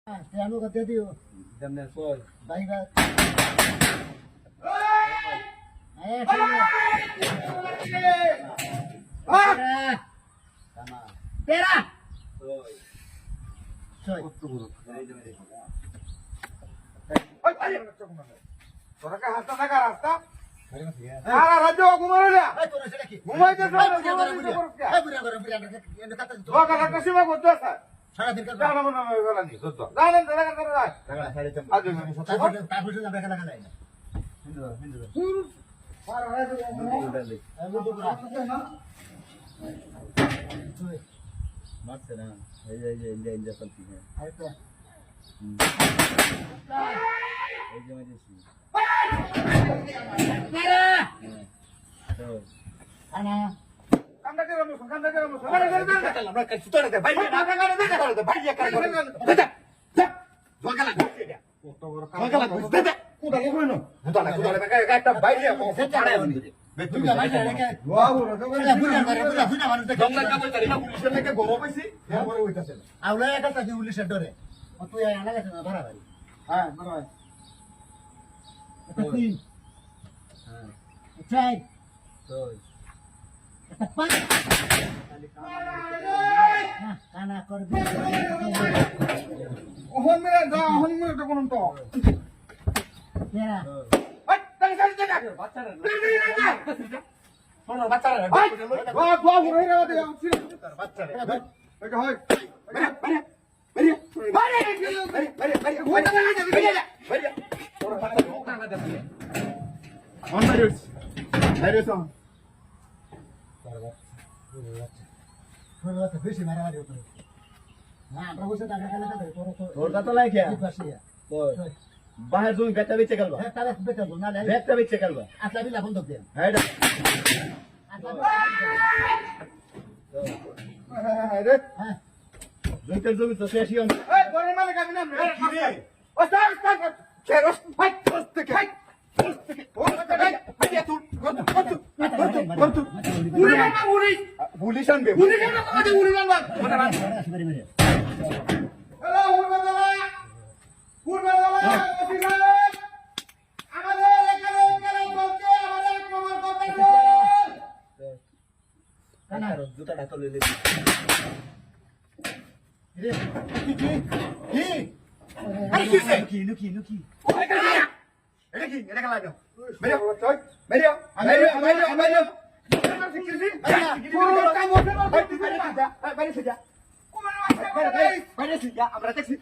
Anu kata dia. Jamnya soy. Baik dah. Ayo sini. Sama. Tera. Soy. Soy. Dari jamnya. তোরা কে হাসতা থাকা রাস্তা Hari masih ya. আরে রাজ্য ঘুমানো না Ayo turun sedikit. ঘুমাইতে Ayo যাও punya ঘুমাইতে punya. করছ Ayo punya punya. Yang kata itu. তোরা কাটা সীমা করতে আছে Salah tinggal. জানা মনে হয় গলা নি দত্ত জানেন দাদা করে রাখ Jangan saya jam. আজ আমি Tapi sudah sampai kena kena ini. Hindu, hindu. আর রাজ্য Udah deh. Ayo buka. मत से ना ये इंडिया चलती है Ayo tuh. ये जो मुझे सी Tera. तो Ana. কান্দা করে মুসুন কান্দা করে মুসুন আরে করে দেন kita lah mereka sudah ada bayi না কান্দা করে দেন bayi kan দাদা Jual কত বড় Jual Dede. Kuda কইনো Kuda mereka একটা bayi mau ada yang Juga baca mereka. বাবু রাজা Sudah punya mana tu. Dongla kamu tadi nak polisi lagi goro paisi এরপরে হইতাছে না Aula ya kata di ulis dore. Waktu yang anak itu berapa kali? হ্যাঁ মানে Kata queen. Cai. तो Kata pan. Nah, karena korban. ওহন মেরে যা ওহন মেরে তো কোন তো Tera. এই তাই তাই তাই বাচ্চা রে বাচ্চা বাচ্চা রে বাহ বাহ হই রে দে বাচ্চা রে এটা হয় বেশি মারামারি হতো না আমরা বসে টাকা খেলে খেলে তোর তো লাই क्या পাশে तो बाहर जो बेटा बेचे कलवा হ্যাঁ তাহলে বেটা তো না बेटा बेचे कलवा আসলা বিলা বন্ধ দেন हेड রে হ্যাঁ দুইটা জমি তো শেষই হন এই বড় মালিক আমি না রে ও স্যার স্যার চেরস ফাই থেকে ফাই ও ফাই তুই কত উড়ি না উড়ি পুলিশ আনবে উড়ি না কত উড়ি না আসবারে মেরে হ্যালো উড়বালা অফিসার আমাদের এখানে এখানে বলতে আমাদের প্রমাণ করতে কানা জুতা ঢাকা লইলে রে কি আরে কিসে লুকি ওই কাছে এটা কি এটা লাগা মেরে চল মেরে মেরে মেরে মেরে আমরা দেখছি